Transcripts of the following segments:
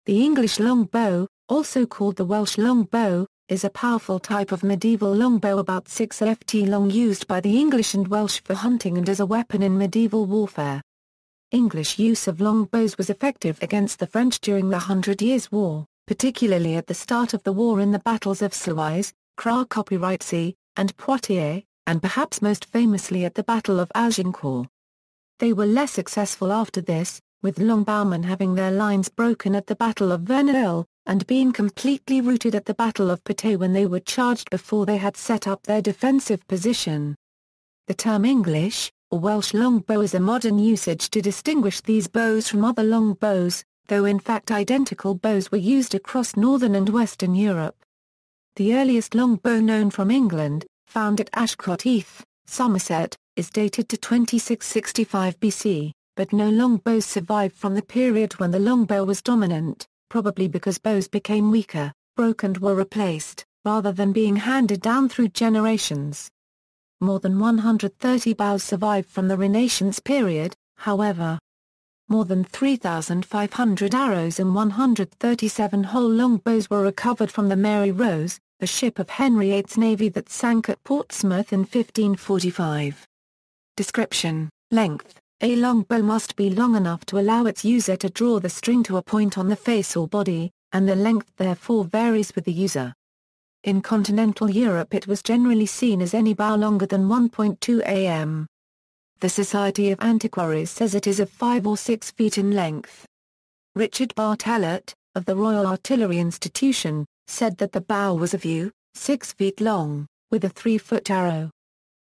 The English longbow, also called the Welsh longbow, is a powerful type of medieval longbow about 6 ft long used by the English and Welsh for hunting and as a weapon in medieval warfare. English use of longbows was effective against the French during the Hundred Years' War, particularly at the start of the war in the battles of Sluys, Crécy, and Poitiers, and perhaps most famously at the Battle of Agincourt. They were less successful after this, with longbowmen having their lines broken at the Battle of Verneuil, and being completely routed at the Battle of Patay when they were charged before they had set up their defensive position. The term English, or Welsh longbow is a modern usage to distinguish these bows from other longbows, though in fact identical bows were used across northern and western Europe. The earliest longbow known from England, found at Ashcott Heath, Somerset, is dated to 2665 BC. But no longbows survive from the period when the longbow was dominant, probably because bows became weaker, broke and were replaced, rather than being handed down through generations. More than 130 bows survive from the Renaissance period, however. More than 3,500 arrows and 137 whole longbows were recovered from the Mary Rose, the ship of Henry VIII's navy that sank at Portsmouth in 1545. Description: Length. A longbow must be long enough to allow its user to draw the string to a point on the face or body, and the length therefore varies with the user. In continental Europe it was generally seen as any bow longer than 1.2 am. The Society of Antiquaries says it is of 5 or 6 feet in length. Richard Bartlett, of the Royal Artillery Institution, said that the bow was of yew, 6 feet long, with a 3-foot arrow.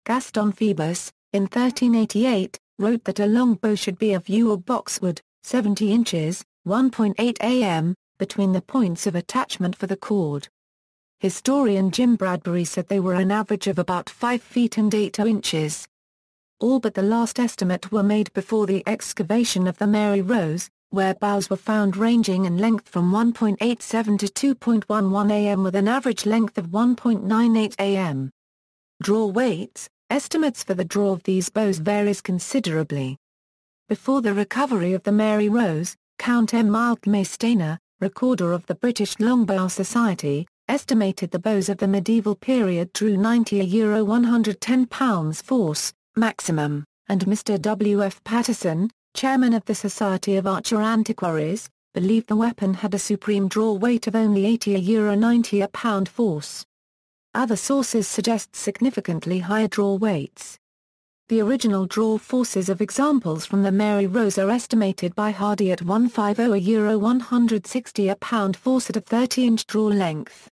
Gaston Phoebus, in 1388, wrote that a longbow should be of yew or boxwood, 70 inches, 1.8 am, between the points of attachment for the cord. Historian Jim Bradbury said they were an average of about 5 feet and 8 inches. All but the last estimate were made before the excavation of the Mary Rose, where bows were found ranging in length from 1.87 to 2.11 am with an average length of 1.98 am. Draw weights. Estimates for the draw of these bows varies considerably. Before the recovery of the Mary Rose, Count M. Mildmay Stainer, recorder of the British Longbow Society, estimated the bows of the medieval period drew 90 euro 110 pounds force, maximum, and Mr. W. F. Patterson, chairman of the Society of Archer Antiquaries, believed the weapon had a supreme draw weight of only 80 euro 90 pound force. Other sources suggest significantly higher draw weights. The original draw forces of examples from the Mary Rose are estimated by Hardy at 150 euro 160 pound force at a 30-inch draw length.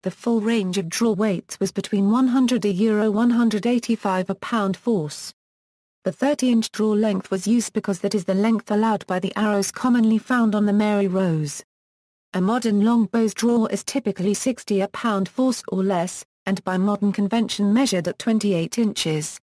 The full range of draw weights was between 100 euro 185 pound force. The 30-inch draw length was used because that is the length allowed by the arrows commonly found on the Mary Rose. A modern longbow's draw is typically 60 pound force or less, and by modern convention measured at 28 inches.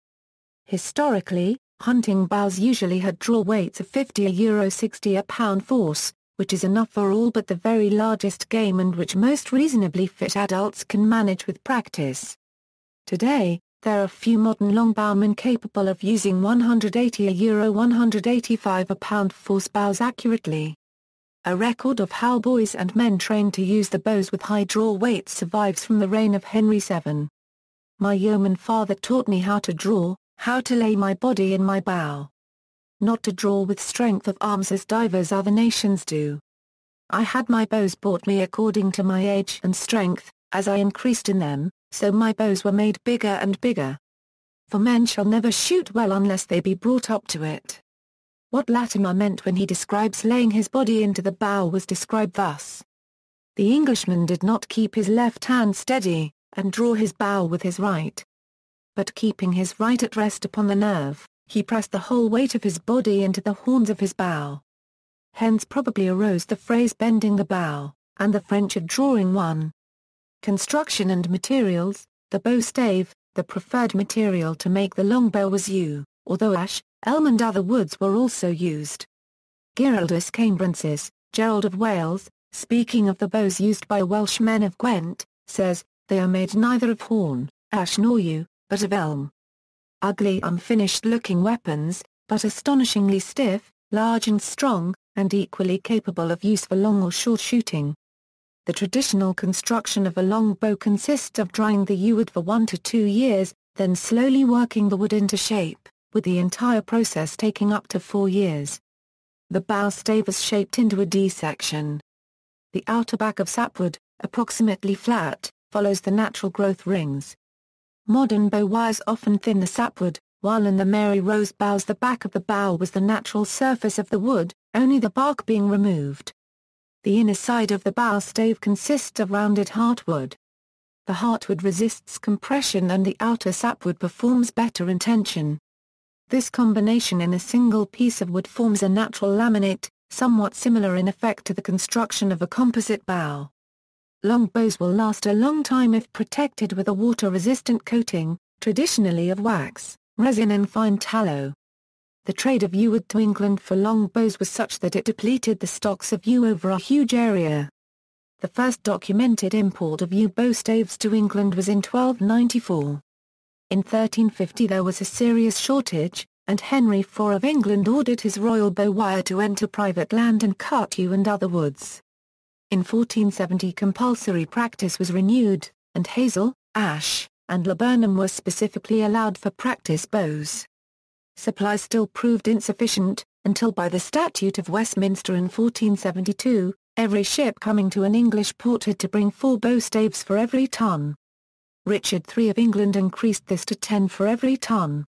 Historically, hunting bows usually had draw weights of 50 euro 60 pound force, which is enough for all but the very largest game and which most reasonably fit adults can manage with practice. Today, there are few modern longbowmen capable of using 180 euro 185 pound force bows accurately. A record of how boys and men trained to use the bows with high draw weights survives from the reign of Henry VII. My yeoman father taught me how to lay my body in my bow. Not to draw with strength of arms as divers other nations do. I had my bows bought me according to my age and strength, as I increased in them, so my bows were made bigger and bigger. For men shall never shoot well unless they be brought up to it. What Latimer meant when he describes laying his body into the bow was described thus. The Englishman did not keep his left hand steady, and draw his bow with his right. But keeping his right at rest upon the nerve, he pressed the whole weight of his body into the horns of his bow. Hence probably arose the phrase bending the bow, and the French of drawing one. Construction and materials. The bow stave, the preferred material to make the longbow was yew, although ash, elm and other woods were also used. Giraldus Cambrensis, Gerald of Wales, speaking of the bows used by Welsh men of Gwent, says, they are made neither of horn, ash nor yew, but of elm. Ugly unfinished-looking weapons, but astonishingly stiff, large and strong, and equally capable of use for long or short shooting. The traditional construction of a longbow consists of drying the yew wood for 1 to 2 years, then slowly working the wood into shape, with the entire process taking up to 4 years. The bow stave is shaped into a D section. The outer back of sapwood, approximately flat, follows the natural growth rings. Modern bow wires often thin the sapwood, while in the Mary Rose bows the back of the bow was the natural surface of the wood, only the bark being removed. The inner side of the bow stave consists of rounded heartwood. The heartwood resists compression and the outer sapwood performs better in tension. This combination in a single piece of wood forms a natural laminate, somewhat similar in effect to the construction of a composite bow. Longbows will last a long time if protected with a water-resistant coating, traditionally of wax, resin and fine tallow. The trade of yew wood to England for longbows was such that it depleted the stocks of yew over a huge area. The first documented import of yew bow staves to England was in 1294. In 1350 there was a serious shortage, and Henry IV of England ordered his royal bow wire to enter private land and cut yew and other woods. In 1470 compulsory practice was renewed, and hazel, ash, and laburnum were specifically allowed for practice bows. Supplies still proved insufficient, until by the Statute of Westminster in 1472, every ship coming to an English port had to bring 4 bow staves for every ton. Richard III of England increased this to 10 for every ton.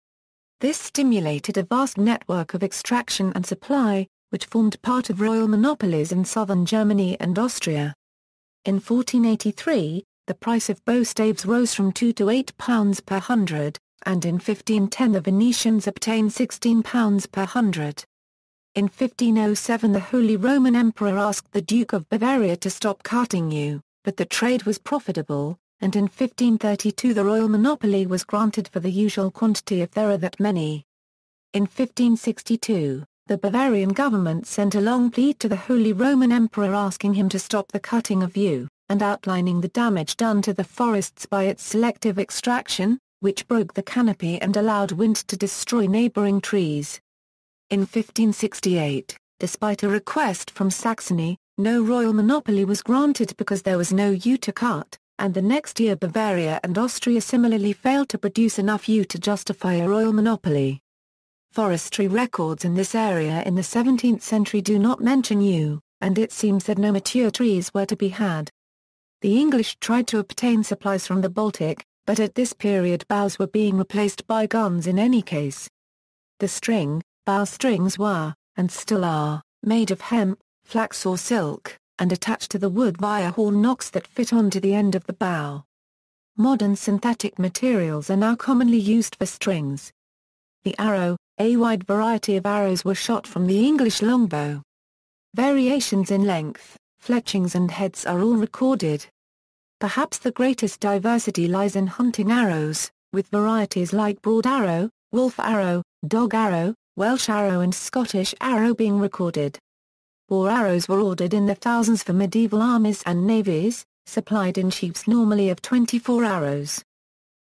This stimulated a vast network of extraction and supply, which formed part of royal monopolies in southern Germany and Austria. In 1483, the price of bow staves rose from £2 to £8 per hundred, and in 1510 the Venetians obtained £16 per hundred. In 1507 the Holy Roman Emperor asked the Duke of Bavaria to stop cutting yew, but the trade was profitable, and in 1532 the royal monopoly was granted for the usual quantity if there are that many. In 1562, the Bavarian government sent a long plea to the Holy Roman Emperor asking him to stop the cutting of yew, and outlining the damage done to the forests by its selective extraction, which broke the canopy and allowed wind to destroy neighboring trees. In 1568, despite a request from Saxony, no royal monopoly was granted because there was no yew to cut, and the next year Bavaria and Austria similarly failed to produce enough yew to justify a royal monopoly. Forestry records in this area in the 17th century do not mention yew, and it seems that no mature trees were to be had. The English tried to obtain supplies from the Baltic, but at this period bows were being replaced by guns in any case. The bow strings were, and still are, made of hemp, flax or silk, and attached to the wood via horn knocks that fit onto the end of the bow. Modern synthetic materials are now commonly used for strings. The arrow, a wide variety of arrows were shot from the English longbow. Variations in length, fletchings and heads are all recorded. Perhaps the greatest diversity lies in hunting arrows, with varieties like broad arrow, wolf arrow, dog arrow, Welsh arrow and Scottish arrow being recorded. Boar arrows were ordered in the thousands for medieval armies and navies, supplied in sheaves normally of 24 arrows.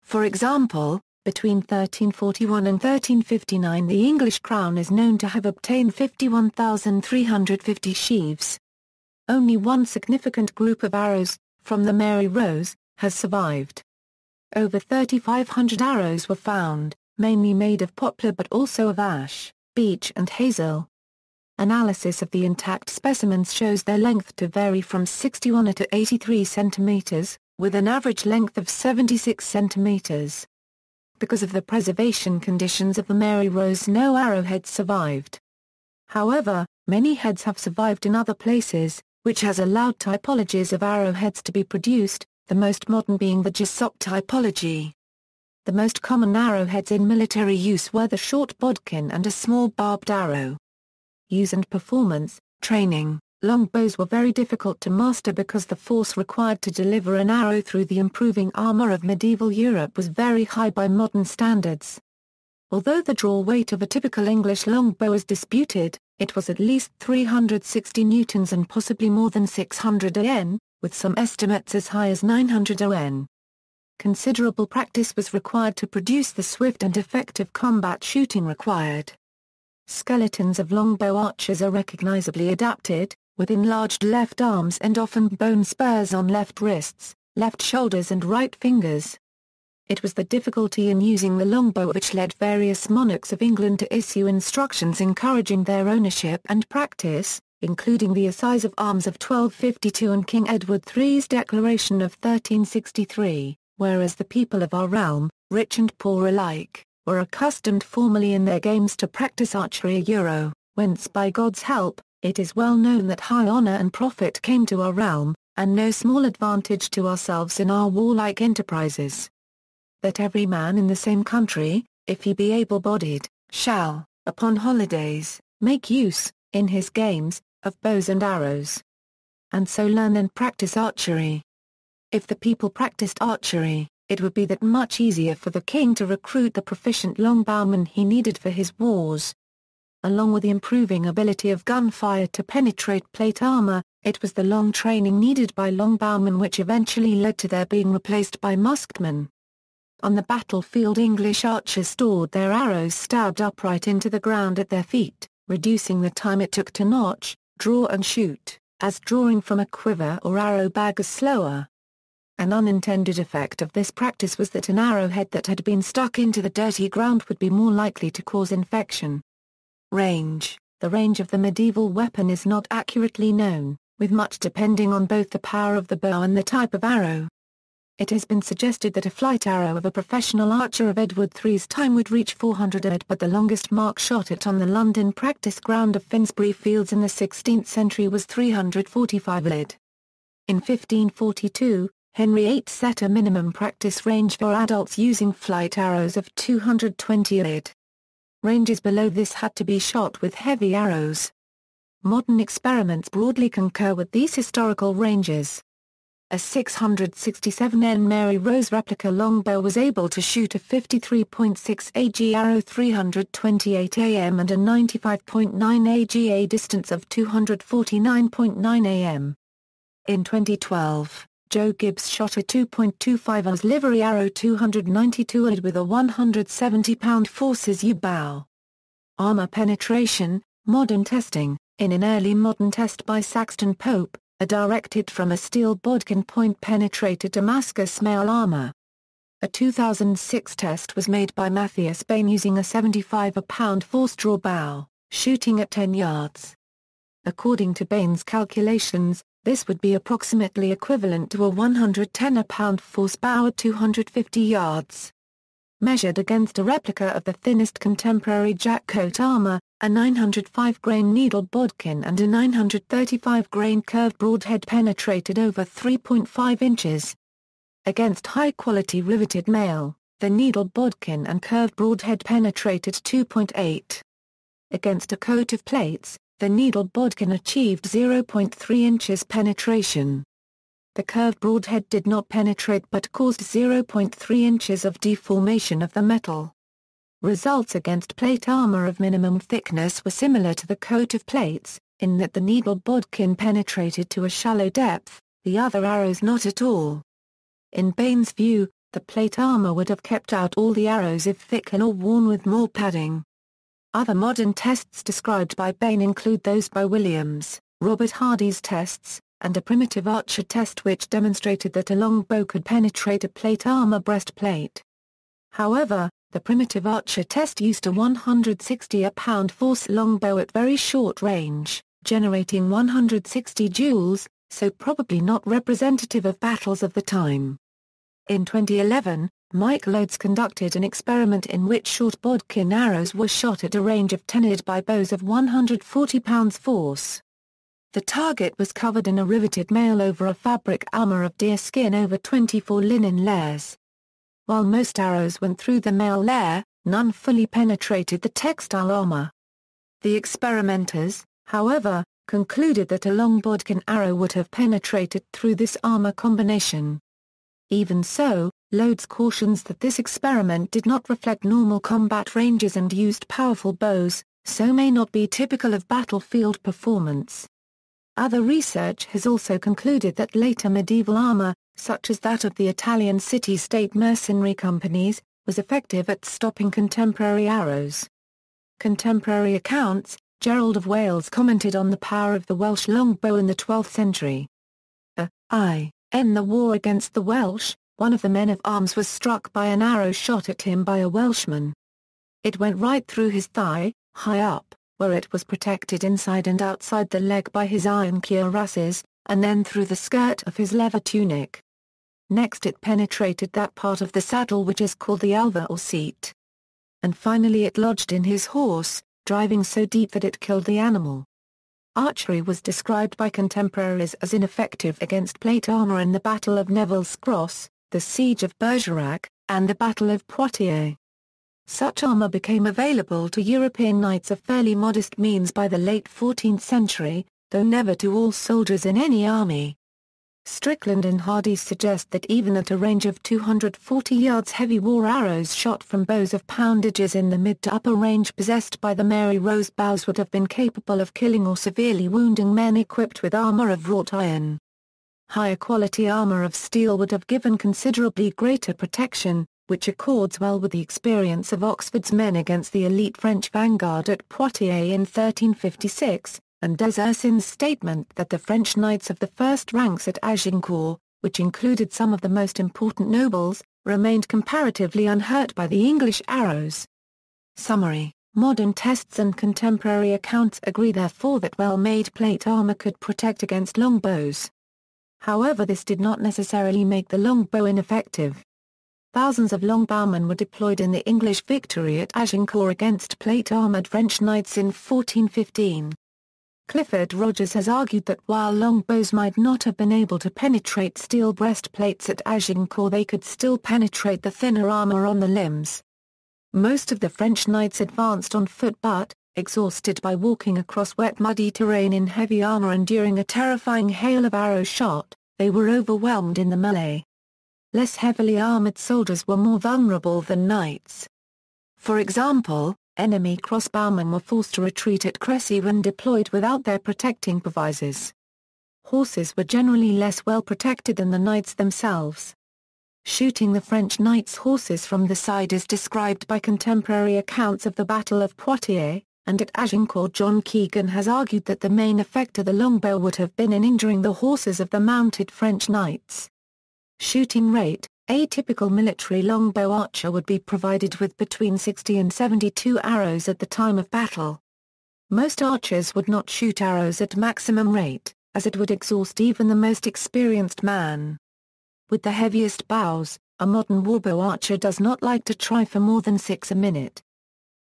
For example, between 1341 and 1359 the English crown is known to have obtained 51,350 sheaves. Only one significant group of arrows, from the Mary Rose, has survived. Over 3,500 arrows were found, mainly made of poplar but also of ash, beech and hazel. Analysis of the intact specimens shows their length to vary from 61 to 83 centimeters, with an average length of 76 centimeters. Because of the preservation conditions of the Mary Rose no arrowheads survived. However, many heads have survived in other places, which has allowed typologies of arrowheads to be produced, the most modern being the Jessop typology. The most common arrowheads in military use were the short bodkin and a small barbed arrow. Use and performance, training, longbows were very difficult to master because the force required to deliver an arrow through the improving armor of medieval Europe was very high by modern standards. Although the draw weight of a typical English longbow is disputed, it was at least 360 newtons and possibly more than 600 N, with some estimates as high as 900 N. Considerable practice was required to produce the swift and effective combat shooting required. Skeletons of longbow archers are recognizably adapted, with enlarged left arms and often bone spurs on left wrists, left shoulders and right fingers. It was the difficulty in using the longbow which led various monarchs of England to issue instructions encouraging their ownership and practice, including the Assize of Arms of 1252 and King Edward III's Declaration of 1363, whereas the people of our realm, rich and poor alike, were accustomed formerly in their games to practice archery whence by God's help, it is well known that high honour and profit came to our realm, and no small advantage to ourselves in our warlike enterprises. That every man in the same country, if he be able-bodied, shall, upon holidays, make use, in his games, of bows and arrows. And so learn and practice archery. If the people practiced archery, it would be that much easier for the king to recruit the proficient longbowmen he needed for his wars. Along with the improving ability of gunfire to penetrate plate armor, it was the long training needed by longbowmen which eventually led to their being replaced by musketmen. On the battlefield, English archers stored their arrows stabbed upright into the ground at their feet, reducing the time it took to notch, draw and shoot, as drawing from a quiver or arrow bag is slower. An unintended effect of this practice was that an arrowhead that had been stuck into the dirty ground would be more likely to cause infection. Range. The range of the medieval weapon is not accurately known, with much depending on both the power of the bow and the type of arrow. It has been suggested that a flight arrow of a professional archer of Edward III's time would reach 400 yards, but the longest mark shot at on the London practice ground of Finsbury Fields in the 16th century was 345 yards. In 1542, Henry VIII set a minimum practice range for adults using flight arrows of 220 yards. Ranges below this had to be shot with heavy arrows. Modern experiments broadly concur with these historical ranges. A 667N Mary Rose replica longbow was able to shoot a 53.6 AG arrow 328 am and a 95.9 AGA distance of 249.9 am. In 2012, Joe Gibbs shot a 2.25 oz livery arrow 292 AD with a 170-pound Forces U bow. Armor penetration, modern testing. In an early modern test by Saxton Pope, a directed from a steel bodkin point penetrated Damascus mail armor. A 2006 test was made by Matthias Bain using a 75-pound force draw bow, shooting at 10 yards. According to Bain's calculations, this would be approximately equivalent to a 110-pound force bow at 250 yards. Measured against a replica of the thinnest contemporary jackcoat armor, a 905-grain needled bodkin and a 935-grain curved broadhead penetrated over 3.5 inches. Against high-quality riveted mail, the needled bodkin and curved broadhead penetrated 2.8. Against a coat of plates, the needled bodkin achieved 0.3 inches penetration. The curved broadhead did not penetrate but caused 0.3 inches of deformation of the metal. Results against plate armor of minimum thickness were similar to the coat of plates, in that the needled bodkin penetrated to a shallow depth, the other arrows not at all. In Bain's view, the plate armor would have kept out all the arrows if thicker or worn with more padding. Other modern tests described by Bain include those by Williams, Robert Hardy's tests, and a primitive archer test which demonstrated that a longbow could penetrate a plate armor breastplate. However, the primitive archer test used a 160-pound force longbow at very short range, generating 160 joules, so probably not representative of battles of the time. In 2011, Mike Loades conducted an experiment in which short bodkin arrows were shot at a range of 10 yards by bows of 140 pounds force. The target was covered in a riveted mail over a fabric armor of deerskin over 24 linen layers. While most arrows went through the mail layer, none fully penetrated the textile armor. The experimenters, however, concluded that a long bodkin arrow would have penetrated through this armor combination. Even so, Loades cautions that this experiment did not reflect normal combat ranges and used powerful bows, so may not be typical of battlefield performance. Other research has also concluded that later medieval armor, such as that of the Italian city-state mercenary companies, was effective at stopping contemporary arrows. Contemporary accounts, Gerald of Wales commented on the power of the Welsh longbow in the 12th century. In the war against the Welsh, one of the men of arms was struck by an arrow shot at him by a Welshman. It went right through his thigh, high up, where it was protected inside and outside the leg by his iron cuirasses, and then through the skirt of his leather tunic. Next it penetrated that part of the saddle which is called the alva or seat. And finally it lodged in his horse, driving so deep that it killed the animal. Archery was described by contemporaries as ineffective against plate armor in the Battle of Neville's Cross, the Siege of Bergerac, and the Battle of Poitiers. Such armor became available to European knights of fairly modest means by the late 14th century, though never to all soldiers in any army. Strickland and Hardy suggest that even at a range of 240 yards heavy war arrows shot from bows of poundages in the mid to upper range possessed by the Mary Rose bows would have been capable of killing or severely wounding men equipped with armor of wrought iron. Higher quality armor of steel would have given considerably greater protection, which accords well with the experience of Oxford's men against the elite French vanguard at Poitiers in 1356, and des Ursins' statement that the French knights of the first ranks at Agincourt, which included some of the most important nobles, remained comparatively unhurt by the English arrows. Summary: modern tests and contemporary accounts agree therefore that well-made plate armor could protect against longbows. However, this did not necessarily make the longbow ineffective. Thousands of longbowmen were deployed in the English victory at Agincourt against plate-armored French knights in 1415. Clifford Rogers has argued that while longbows might not have been able to penetrate steel breastplates at Agincourt, they could still penetrate the thinner armor on the limbs. Most of the French knights advanced on foot but, exhausted by walking across wet muddy terrain in heavy armor and during a terrifying hail of arrow shot, they were overwhelmed in the melee. Less heavily armored soldiers were more vulnerable than knights. For example, enemy crossbowmen were forced to retreat at Crécy when deployed without their protecting visors. Horses were generally less well protected than the knights themselves. Shooting the French knights' horses from the side is described by contemporary accounts of the Battle of Poitiers, and at Agincourt John Keegan has argued that the main effect of the longbow would have been in injuring the horses of the mounted French knights. Shooting rate: a typical military longbow archer would be provided with between 60 and 72 arrows at the time of battle. Most archers would not shoot arrows at maximum rate, as it would exhaust even the most experienced man. With the heaviest bows, a modern warbow archer does not like to try for more than 6 a minute.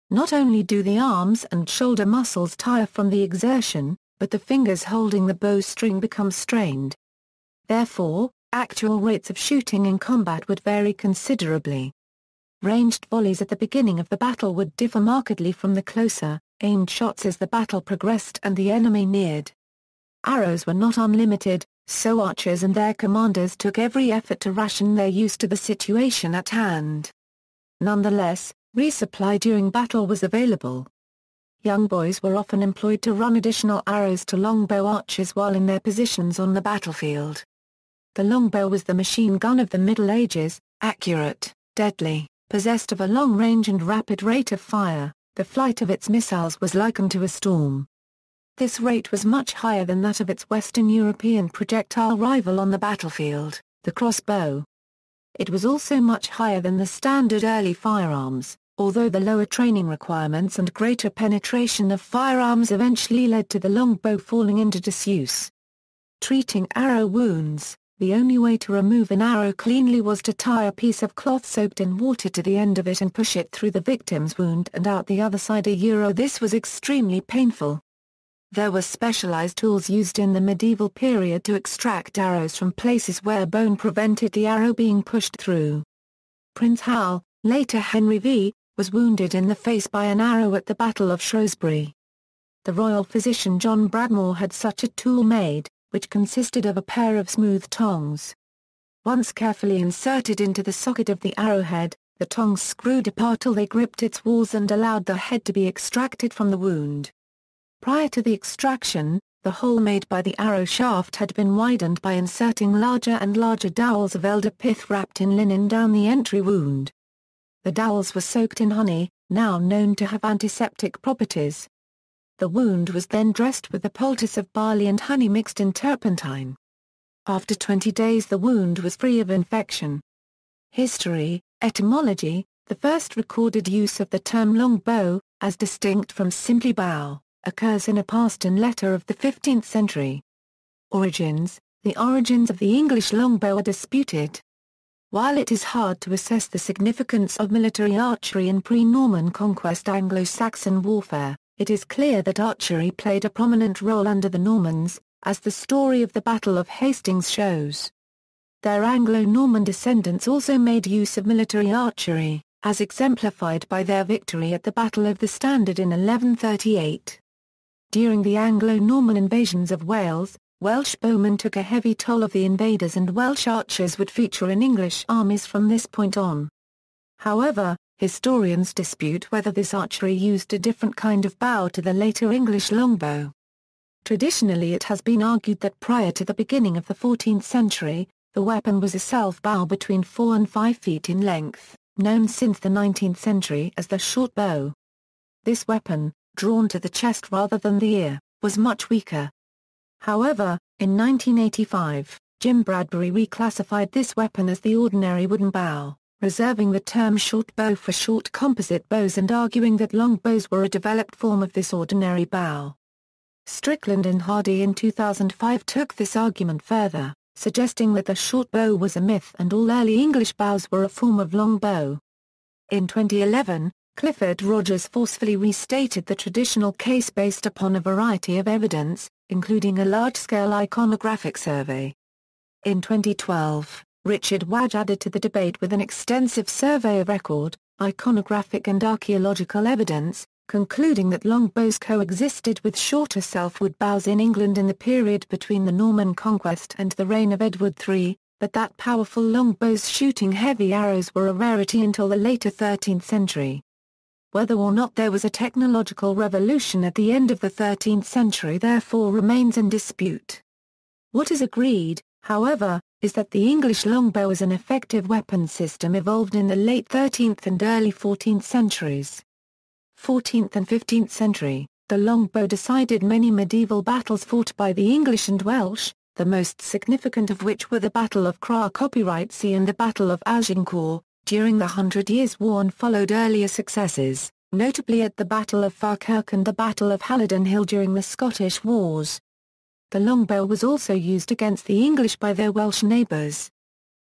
Not only do the arms and shoulder muscles tire from the exertion, but the fingers holding the bowstring become strained. Therefore, actual rates of shooting in combat would vary considerably. Ranged volleys at the beginning of the battle would differ markedly from the closer, aimed shots as the battle progressed and the enemy neared. Arrows were not unlimited, so archers and their commanders took every effort to ration their use to the situation at hand. Nonetheless, resupply during battle was available. Young boys were often employed to run additional arrows to longbow archers while in their positions on the battlefield. The longbow was the machine gun of the Middle Ages, accurate, deadly, possessed of a long range and rapid rate of fire. The flight of its missiles was likened to a storm. This rate was much higher than that of its Western European projectile rival on the battlefield, the crossbow. It was also much higher than the standard early firearms, although the lower training requirements and greater penetration of firearms eventually led to the longbow falling into disuse. Treating arrow wounds: the only way to remove an arrow cleanly was to tie a piece of cloth soaked in water to the end of it and push it through the victim's wound and out the other side. This was extremely painful. There were specialized tools used in the medieval period to extract arrows from places where bone prevented the arrow being pushed through. Prince Hal, later Henry V, was wounded in the face by an arrow at the Battle of Shrewsbury. The royal physician John Bradmore had such a tool made, which consisted of a pair of smooth tongs. Once carefully inserted into the socket of the arrowhead, the tongs screwed apart till they gripped its walls and allowed the head to be extracted from the wound. Prior to the extraction, the hole made by the arrow shaft had been widened by inserting larger and larger dowels of elder pith wrapped in linen down the entry wound. The dowels were soaked in honey, now known to have antiseptic properties. The wound was then dressed with a poultice of barley and honey mixed in turpentine. After 20 days the wound was free of infection. History, etymology. The first recorded use of the term longbow, as distinct from simply bow, occurs in a Paston letter of the 15th century. Origins. The origins of the English longbow are disputed. While it is hard to assess the significance of military archery in pre-Norman conquest Anglo-Saxon warfare, it is clear that archery played a prominent role under the Normans, as the story of the Battle of Hastings shows. Their Anglo-Norman descendants also made use of military archery, as exemplified by their victory at the Battle of the Standard in 1138. During the Anglo-Norman invasions of Wales, Welsh bowmen took a heavy toll of the invaders and Welsh archers would feature in English armies from this point on. However, historians dispute whether this archery used a different kind of bow to the later English longbow. Traditionally it has been argued that prior to the beginning of the 14th century, the weapon was a self-bow between 4 and 5 feet in length, known since the 19th century as the short bow. This weapon, drawn to the chest rather than the ear, was much weaker. However, in 1985, Jim Bradbury reclassified this weapon as the ordinary wooden bow, reserving the term short bow for short composite bows and arguing that long bows were a developed form of this ordinary bow. Strickland and Hardy in 2005 took this argument further, suggesting that the short bow was a myth and all early English bows were a form of long bow. In 2011, Clifford Rogers forcefully restated the traditional case based upon a variety of evidence, including a large-scale iconographic survey. In 2012, Richard Wadge added to the debate with an extensive survey of record, iconographic and archaeological evidence, concluding that longbows coexisted with shorter self-wood bows in England in the period between the Norman conquest and the reign of Edward III, but that powerful longbows shooting heavy arrows were a rarity until the later 13th century. Whether or not there was a technological revolution at the end of the 13th century therefore remains in dispute. What is agreed, however, is that the English longbow as an effective weapon system evolved in the late 13th and early 14th centuries. 14th and 15th century, the longbow decided many medieval battles fought by the English and Welsh, the most significant of which were the Battle of Crécy and the Battle of Agincourt, during the 100 Years' War and followed earlier successes, notably at the Battle of Falkirk and the Battle of Halidon Hill during the Scottish Wars. The longbow was also used against the English by their Welsh neighbours.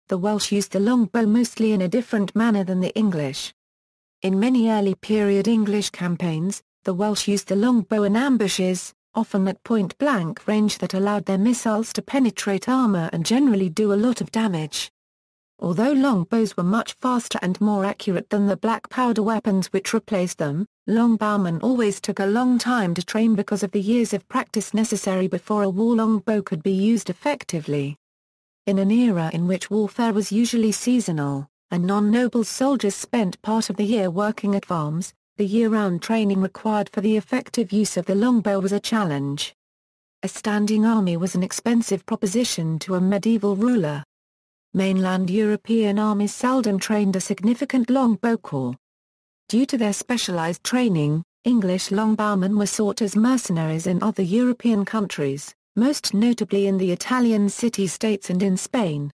The Welsh used the longbow mostly in a different manner than the English. In many early period English campaigns, the Welsh used the longbow in ambushes, often at point-blank range that allowed their missiles to penetrate armour and generally do a lot of damage. Although longbows were much faster and more accurate than the black powder weapons which replaced them, longbowmen always took a long time to train because of the years of practice necessary before a war longbow could be used effectively. In an era in which warfare was usually seasonal, and non-noble soldiers spent part of the year working at farms, the year-round training required for the effective use of the longbow was a challenge. A standing army was an expensive proposition to a medieval ruler. Mainland European armies seldom trained a significant longbow corps. Due to their specialized training, English longbowmen were sought as mercenaries in other European countries, most notably in the Italian city-states and in Spain.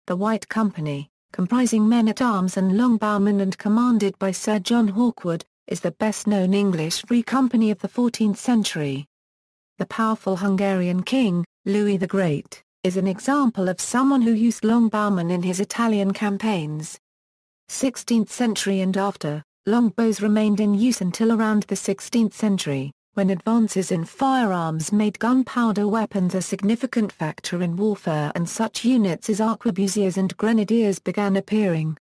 The White Company, comprising men-at-arms and longbowmen and commanded by Sir John Hawkwood, is the best-known English free company of the 14th century. The powerful Hungarian king, Louis the Great, is an example of someone who used longbowmen in his Italian campaigns. 16th century and after, longbows remained in use until around the 16th century, when advances in firearms made gunpowder weapons a significant factor in warfare and such units as arquebusiers and grenadiers began appearing.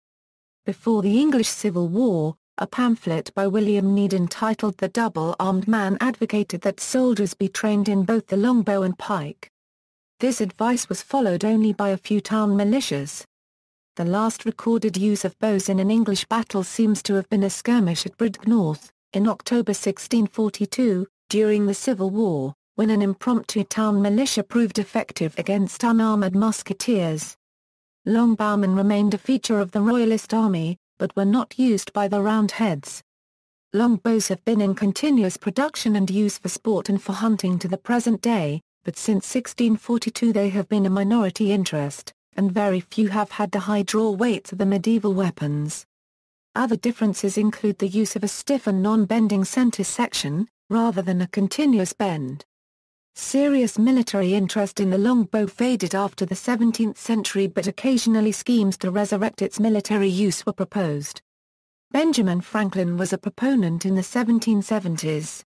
Before the English Civil War, a pamphlet by William Need entitled The Double-Armed Man advocated that soldiers be trained in both the longbow and pike. This advice was followed only by a few town militias. The last recorded use of bows in an English battle seems to have been a skirmish at Bridgnorth, in October 1642, during the Civil War, when an impromptu town militia proved effective against unarmoured musketeers. Longbowmen remained a feature of the Royalist army, but were not used by the Roundheads. Longbows have been in continuous production and use for sport and for hunting to the present day, but since 1642 they have been a minority interest, and very few have had the high draw weights of the medieval weapons. Other differences include the use of a stiff and non-bending center section, rather than a continuous bend. Serious military interest in the longbow faded after the 17th century, but occasionally schemes to resurrect its military use were proposed. Benjamin Franklin was a proponent in the 1770s.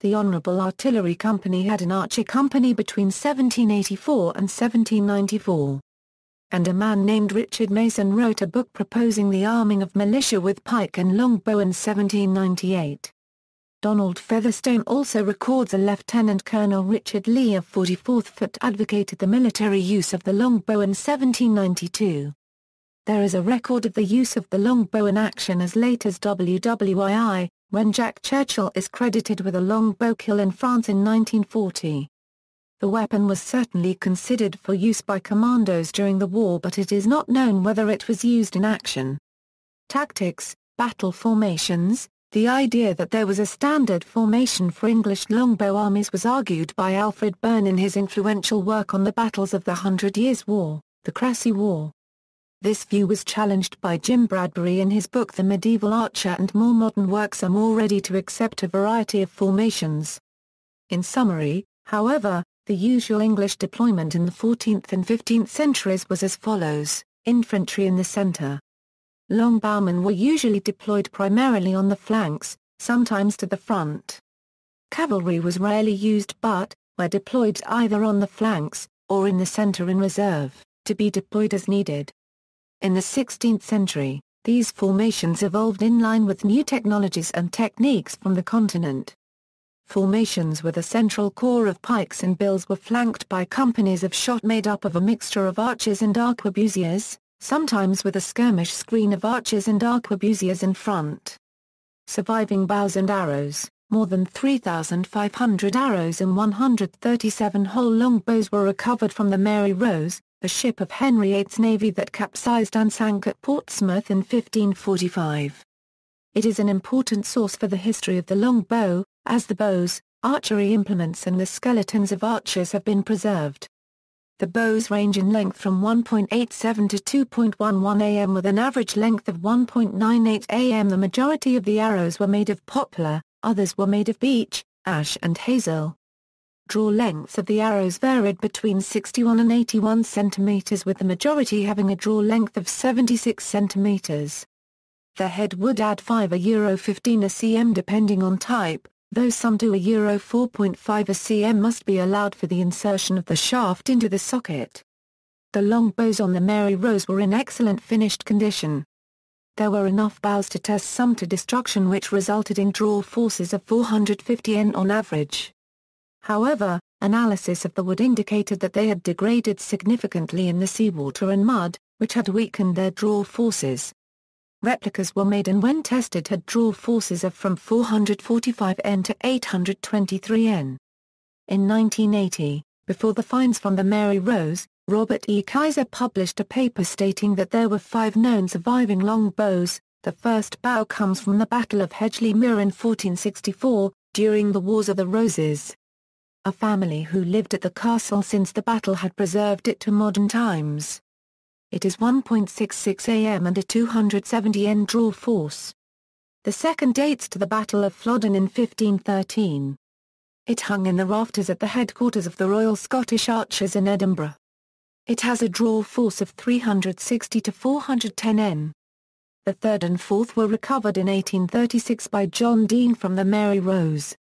The Honourable Artillery Company had an archer company between 1784 and 1794. And a man named Richard Mason wrote a book proposing the arming of militia with pike and longbow in 1798. Donald Featherstone also records a Lieutenant Colonel Richard Lee of 44th Foot advocated the military use of the longbow in 1792. There is a record of the use of the longbow in action as late as WWII, when Jack Churchill is credited with a longbow kill in France in 1940. The weapon was certainly considered for use by commandos during the war, but it is not known whether it was used in action. Tactics, battle formations. The idea that there was a standard formation for English longbow armies was argued by Alfred Byrne in his influential work on the battles of the 100 Years' War, the Crécy War. This view was challenged by Jim Bradbury in his book The Medieval Archer, and more modern works are more ready to accept a variety of formations. In summary, however, the usual English deployment in the 14th and 15th centuries was as follows: infantry in the centre. Longbowmen were usually deployed primarily on the flanks, sometimes to the front. Cavalry was rarely used but, were deployed either on the flanks, or in the centre in reserve, to be deployed as needed. In the 16th century, these formations evolved in line with new technologies and techniques from the continent. Formations with a central core of pikes and bills were flanked by companies of shot made up of a mixture of archers and arquebusiers, sometimes with a skirmish screen of archers and arquebusiers in front. Surviving bows and arrows, more than 3,500 arrows and 137 whole longbows were recovered from the Mary Rose, a ship of Henry VIII's navy that capsized and sank at Portsmouth in 1545. It is an important source for the history of the longbow, as the bows, archery implements and the skeletons of archers have been preserved. The bows range in length from 1.87 to 2.11 am with an average length of 1.98 am. The majority of the arrows were made of poplar, others were made of beech, ash and hazel. Draw lengths of the arrows varied between 61 and 81 cm, with the majority having a draw length of 76 cm. The head would add 5 to 15 cm depending on type, though some do euro 4.5 cm must be allowed for the insertion of the shaft into the socket. The longbows on the Mary Rose were in excellent finished condition. There were enough bows to test some to destruction, which resulted in draw forces of 450 N on average. However, analysis of the wood indicated that they had degraded significantly in the seawater and mud, which had weakened their draw forces. Replicas were made and when tested had draw forces of from 445 N to 823 N. In 1980, before the finds from the Mary Rose, Robert E. Kaiser published a paper stating that there were 5 known surviving longbows. The first bow comes from the Battle of Hedgeley Mere in 1464, during the Wars of the Roses. A family who lived at the castle since the battle had preserved it to modern times. It is 1.66 am and a 270 N draw force. The second dates to the Battle of Flodden in 1513. It hung in the rafters at the headquarters of the Royal Scottish Archers in Edinburgh. It has a draw force of 360 to 410 N. The third and fourth were recovered in 1836 by John Deane from the Mary Rose.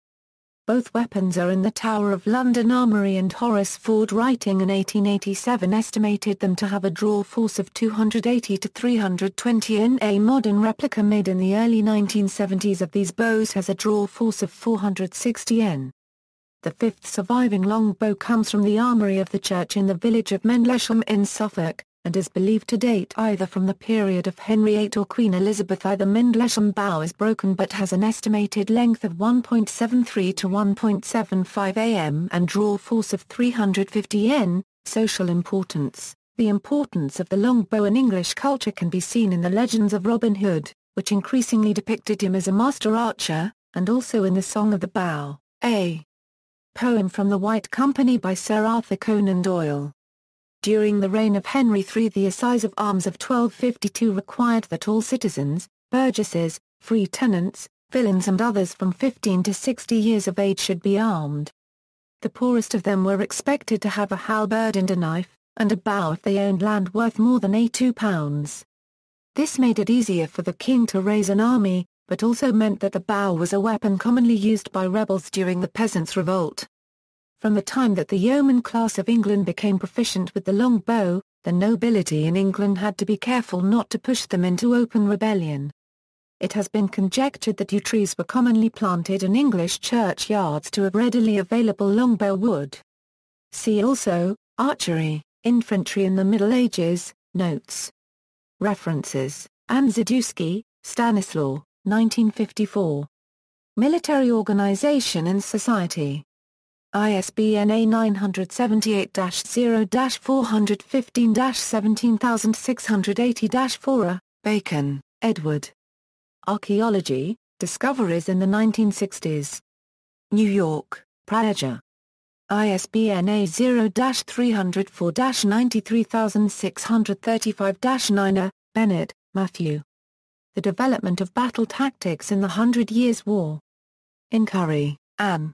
Both weapons are in the Tower of London Armoury, and Horace Ford, writing in 1887, estimated them to have a draw force of 280 to 320 N. A modern replica made in the early 1970s of these bows has a draw force of 460 N. The fifth surviving longbow comes from the armoury of the church in the village of Mendlesham in Suffolk, and is believed to date either from the period of Henry VIII or Queen Elizabeth. The Mendlesham bow is broken but has an estimated length of 1.73 to 1.75 am and draw force of 350 N. Social importance. The importance of the longbow in English culture can be seen in the legends of Robin Hood, which increasingly depicted him as a master archer, and also in the Song of the Bow, a poem from the White Company by Sir Arthur Conan Doyle. During the reign of Henry III, the Assize of Arms of 1252 required that all citizens, burgesses, free tenants, villeins and others from 15 to 60 years of age should be armed. The poorest of them were expected to have a halberd and a knife, and a bow if they owned land worth more than £2. This made it easier for the king to raise an army, but also meant that the bow was a weapon commonly used by rebels during the Peasants' Revolt. From the time that the yeoman class of England became proficient with the longbow, the nobility in England had to be careful not to push them into open rebellion. It has been conjectured that yew trees were commonly planted in English churchyards to have readily available longbow wood. See also, archery, infantry in the Middle Ages, notes. References, Anne Zadewski, Stanislaw, 1954. Military Organization and Society. ISBN A978-0-415-17680-4, Bacon, Edward. Archaeology, Discoveries in the 1960s. New York, Praeger. ISBN A0-304-93635-9, Bennett, Matthew. The Development of Battle Tactics in the 100 Years' War. In Curry, Anne.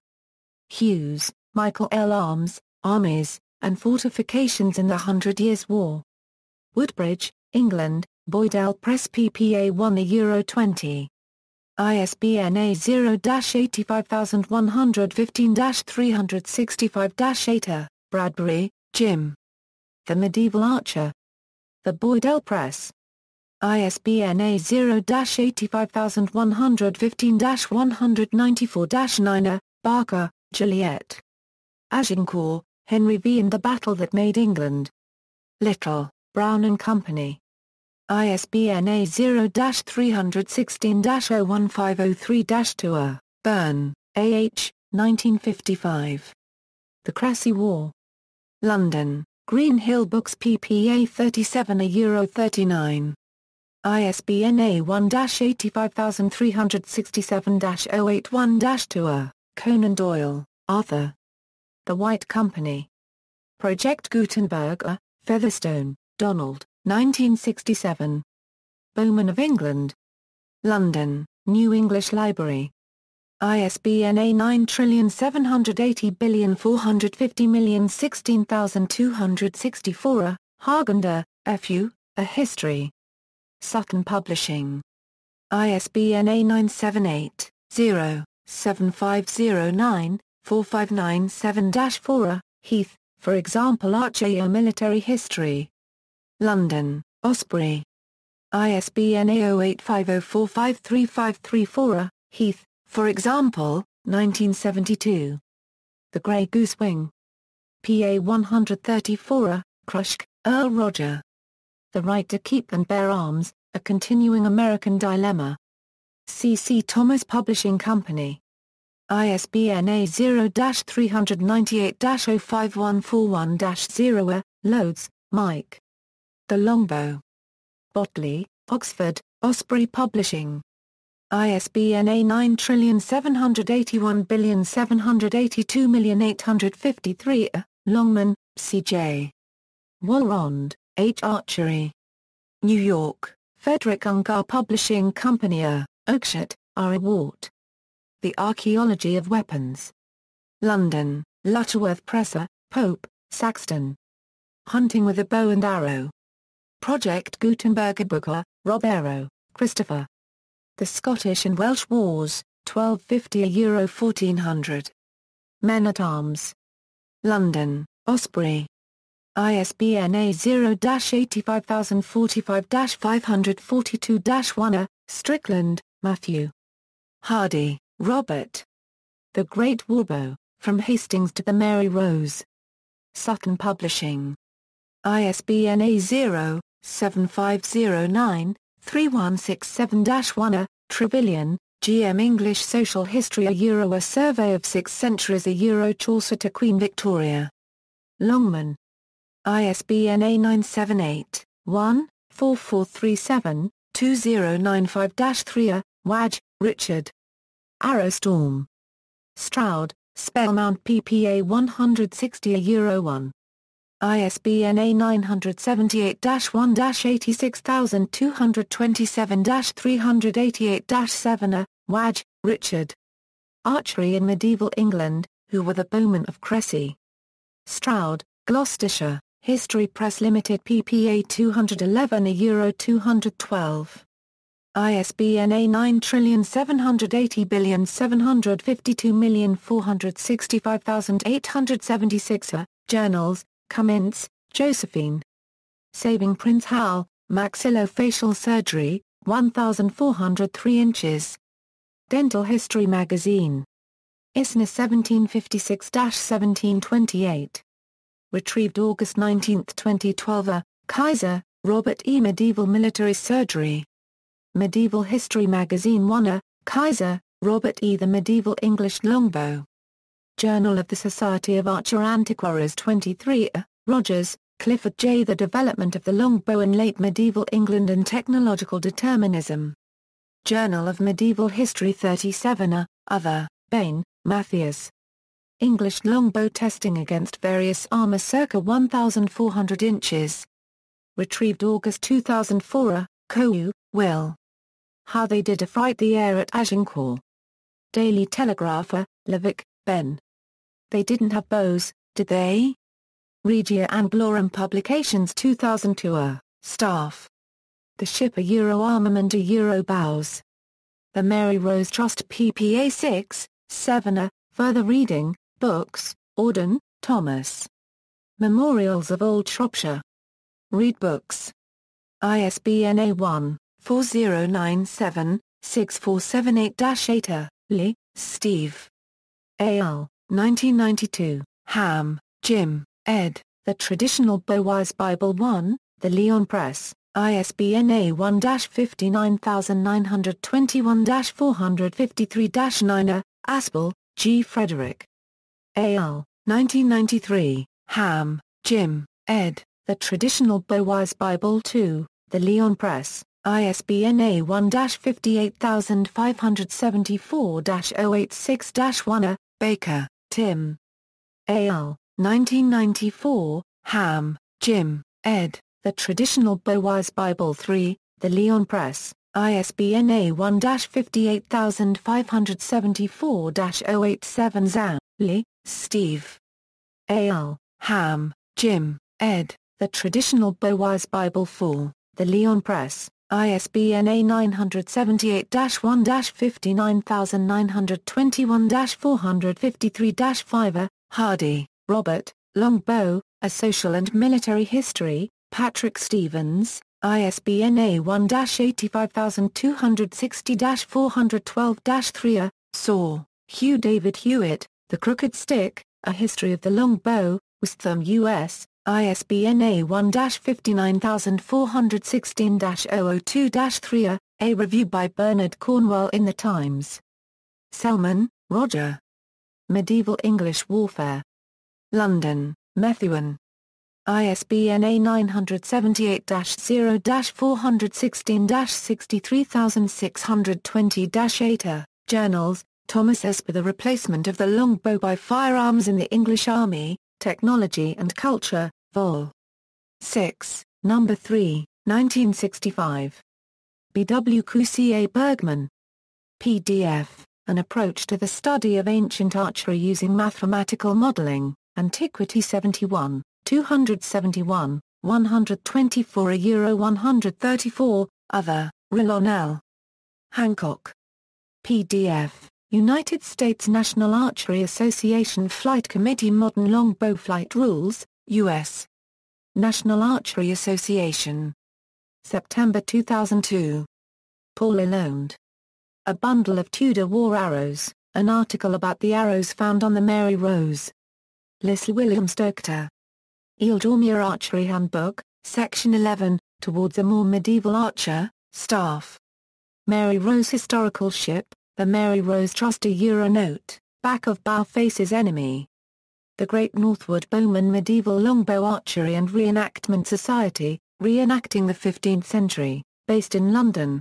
Hughes, Michael L. Armies, and Fortifications in the 100 Years' War. Woodbridge, England, Boydell Press ppA 1 €20. ISBN A0-85115-365-8, Bradbury, Jim. The Medieval Archer. The Boydell Press. ISBN A0-85115-194-9, Barker, Juliet. Agincourt, Henry V. and the Battle That Made England. Little, Brown and Company. ISBN A0-316-01503-2, Byrne, A.H., 1955. The Crécy War. London, Greenhill Books ppA 37 €39. ISBN A1-85367-081-2, Conan Doyle, Arthur. The White Company. Project Gutenberg, Featherstone, Donald, 1967. Bowmen of England. London, New English Library. ISBN A9780450016264, Hargander, F.U., A History. Sutton Publishing. ISBN A978-0-7509-4597-4, Heath, for example Archer Military History. London, Osprey. ISBN A0850453534, Heath, for example, 1972. The Grey Goose Wing. PA 134, Krushk, Earl Roger. The Right to Keep and Bear Arms, A Continuing American Dilemma. C.C. Thomas Publishing Company. ISBN A0-398-05141-0, Loads, Mike. The Longbow. Botley, Oxford, Osprey Publishing. ISBN A9781782882853, Longman, C.J. Walrond, H. Archery. New York, Frederick Ungar Publishing Company. Oakeshott, R. Wart. The Archaeology of Weapons. London, Lutterworth Press. Pope, Saxton. Hunting with a Bow and Arrow. Project Gutenberg. Booker, Rob Arrow, Christopher. The Scottish and Welsh Wars, 1250 €1400. Men-at-Arms. London, Osprey. ISBN A0-85045-542-1, Strickland, Matthew. Hardy, Robert. The Great Warbow, From Hastings to the Mary Rose. Sutton Publishing. ISBN A0-7509-3167-1, Trevelyan, G. M. English Social History. A Survey of 6 Centuries. Chaucer to Queen Victoria. Longman. ISBN A978-1-4437-0, 2095-3 Wadge, Richard. Arrow Storm. Stroud, Spellmount PPA 160 €1. ISBN A978-1-86227-388-7 Wadge, Richard. Archery in Medieval England, Who Were the Bowmen of Crécy? Stroud, Gloucestershire, History Press Limited PPA 211 €212. ISBN A9780752465876 Journals, Cummins, Josephine. Saving Prince Hal, Maxillofacial Surgery, 1403 inches. Dental History Magazine. ISNA 1756-1728. Retrieved August 19, 2012. Kaiser, Robert E. Medieval Military Surgery. Medieval History Magazine 1. Kaiser, Robert E. The Medieval English Longbow. Journal of the Society of Archer Antiquaries 23. Rogers, Clifford J. The Development of the Longbow in Late Medieval England and Technological Determinism. Journal of Medieval History 37. Other, Bain, Matthias. English Longbow Testing Against Various Armour circa 1400 inches. Retrieved August 2004. Coe, Will. How They Did Affright the Air at Agincourt. Daily Telegraph. Levick, Ben. They Didn't Have Bows, Did They? Regia Anglorum Publications 2002. Staff. The Ship a Euro Armament a Euro Bows. The Mary Rose Trust PPA 6, 7. Further reading, books, Auden, Thomas. Memorials of Old Shropshire. Read Books. ISBN A1-4097-6478-8. Lee, Steve. A.L., 1992, Ham, Jim, ed., The Traditional Bowwise Bible 1, The Leon Press, ISBN A1-59921-453-9. Aspel, G. Frederick. A.L., 1993, Ham, Jim, ed., The Traditional Bowwise Bible 2, The Leon Press, ISBN A1-58574-086-1. Baker, Tim. A.L., 1994, Ham, Jim, ed., The Traditional Bowwise Bible 3, The Leon Press, ISBN A1-58574-087. Zan, Lee, Steve. A.L., Ham, Jim, ed., The Traditional Bowwise Bible 4, The Leon Press, ISBN A978-59921-453-5. Hardy, Robert, Longbow, A Social and Military History, Patrick Stevens, ISBN A1-85260-412-3. Saw, Hugh David Hewitt, The Crooked Stick, A History of the Longbow, Wistham U.S., ISBN A1-59416-002-3. A review by Bernard Cornwell in The Times. Selman, Roger. Medieval English Warfare. London, Methuen. ISBN A978-0-416-63620-8. Journals, Thomas Esper. The Replacement of the Longbow by Firearms in the English Army, Technology and Culture, Vol. 6, No. 3, 1965. B. W. Cousier Bergman. PDF, An Approach to the Study of Ancient Archery Using Mathematical Modeling, Antiquity 71, 271, 124 €134, Other, Rillon L. Hancock. PDF, United States National Archery Association Flight Committee Modern Longbow Flight Rules, U.S. National Archery Association. September 2002. Paul Lalonde. A Bundle of Tudor War Arrows, an article about the arrows found on the Mary Rose. Leslie Williams Doctor. Ealdormere Archery Handbook, Section 11, Towards a More Medieval Archer, Staff. Mary Rose Historical Ship, The Mary Rose Trust. A Euro note, back of bow faces enemy. The Great Northwood Bowman Medieval Longbow Archery and Reenactment Society, reenacting the 15th century, based in London.